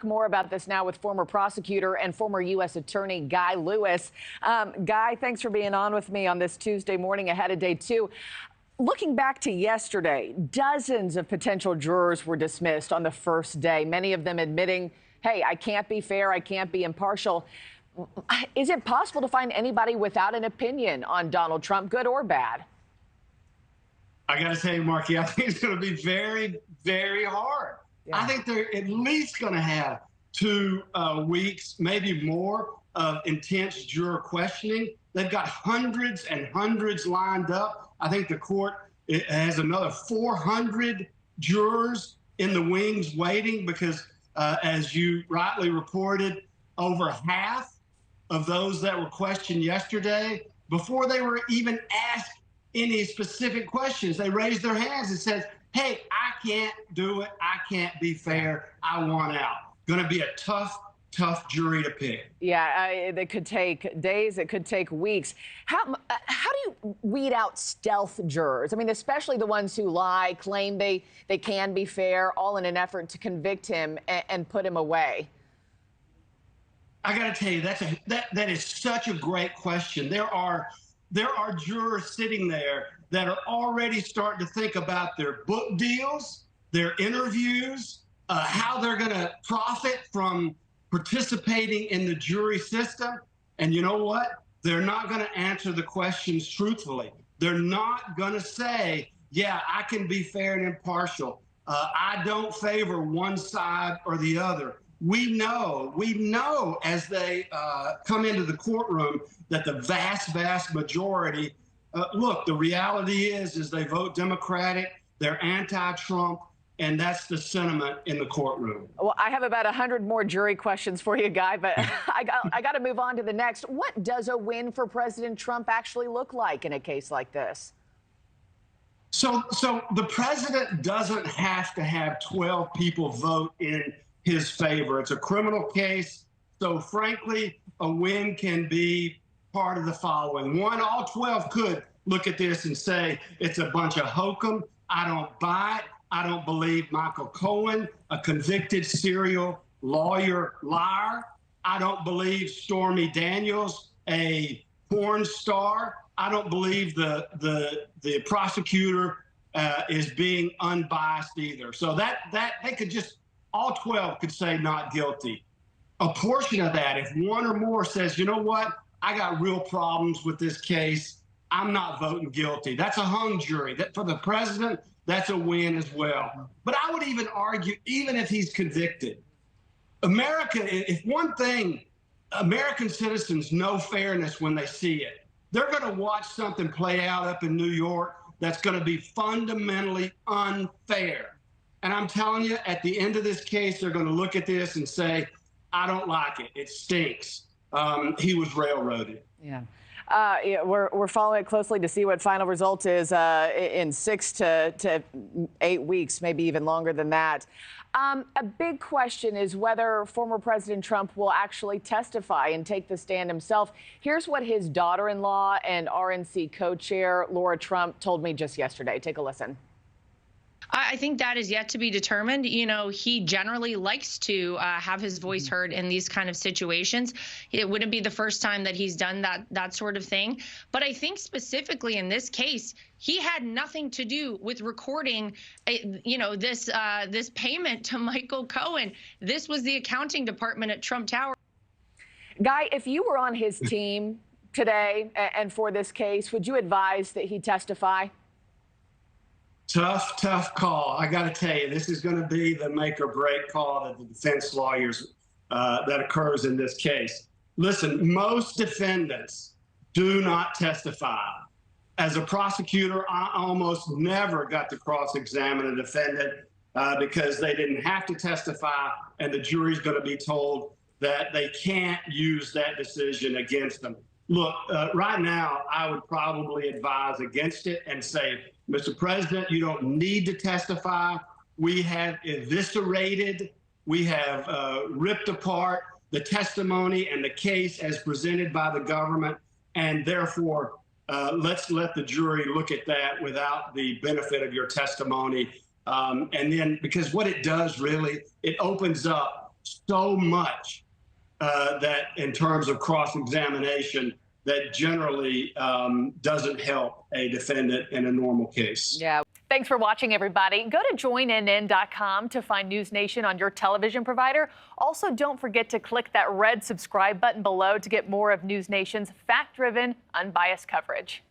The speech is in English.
More about this now with former prosecutor and former U.S. Attorney Guy Lewis. Guy, thanks for being on with me on this Tuesday morning ahead of day two. Looking back to yesterday, dozens of potential jurors were dismissed on the first day, many of them admitting, hey, I can't be fair, I can't be impartial. Is it possible to find anybody without an opinion on Donald Trump, good or bad? I got to say, Markie, I think it's going to be very, very hard. Yeah. I think they're at least going to have 2 weeks, maybe more, of intense juror questioning. They've got hundreds and hundreds lined up. I think the court has another 400 jurors in the wings waiting because, as you rightly reported, over half of those that were questioned yesterday, before they were even asked any specific questions, they raised their hands and said, hey, I can't do it. I can't be fair. I want out. Going to be a tough jury to pick. Yeah, it could take days. It could take weeks. How do you weed out stealth jurors? I mean, especially the ones who lie, claim they can be fair, all in an effort to convict him and put him away. I got to tell you, that is such a great question. There are jurors sitting there that are already starting to think about their book deals, their interviews, how they're going to profit from participating in the jury system. And you know what? They're not going to answer the questions truthfully. They're not going to say, yeah, I can be fair and impartial. I don't favor one side or the other. We know as they come into the courtroom that the vast majority, look, the reality is they vote Democratic, they're anti-Trump, and that's the sentiment in the courtroom. Well, I have about 100 more jury questions for you, Guy, but I got to move on to the next. What does a win for President Trump actually look like in a case like this? So the president doesn't have to have 12 people vote in his favor. It's a criminal case. So frankly, a win can be part of the following. One, all 12 could look at this and say, it's a bunch of hokum. I don't buy it. I don't believe Michael Cohen, a convicted serial lawyer liar. I don't believe Stormy Daniels, a porn star. I don't believe the prosecutor is being unbiased either. So that they could just, all 12 could say not guilty. A portion of that, if one or more says, you know what, I got real problems with this case, I'm not voting guilty. That's a hung jury. That for the president, that's a win as well. But I would even argue, even if he's convicted, if one thing, American citizens know fairness when they see it. They're going to watch something play out up in New York that's going to be fundamentally unfair. And I'm telling you, at the end of this case, they're going to look at this and say, I don't like it. It stinks. He was railroaded. Yeah. We're following it closely to see what final result is in 6 to 8 weeks, maybe even longer than that. A big question is whether former President Trump will actually testify and take the stand himself. Here's what his daughter-in-law and RNC co-chair Laura Trump told me just yesterday. Take a listen. I think that is yet to be determined. You know, he generally likes to have his voice heard in these kind of situations. It wouldn't be the first time that he's done that sort of thing. But I think specifically in this case, he had nothing to do with recording, this payment to Michael Cohen. This was the accounting department at Trump Tower. Guy, if you were on his team today and for this case, would you advise that he testify? Tough call. I got to tell you, this is going to be the make or break call that the defense lawyers that occurs in this case. Listen, most defendants do not testify. As a prosecutor, I almost never got to cross-examine a defendant because they didn't have to testify, and the jury's going to be told that they can't use that decision against them. Look, right now, I would probably advise against it and say, Mr. President, you don't need to testify. We have eviscerated, we have ripped apart the testimony and the case as presented by the government, and therefore, let's let the jury look at that without the benefit of your testimony. And then, because what it does really, it opens up so much that in terms of cross-examination that generally doesn't help a defendant in a normal case. Yeah. Thanks for watching, everybody. Go to joinnn.com to find NewsNation on your television provider. Also, don't forget to click that red subscribe button below to get more of NewsNation's fact-driven, unbiased coverage.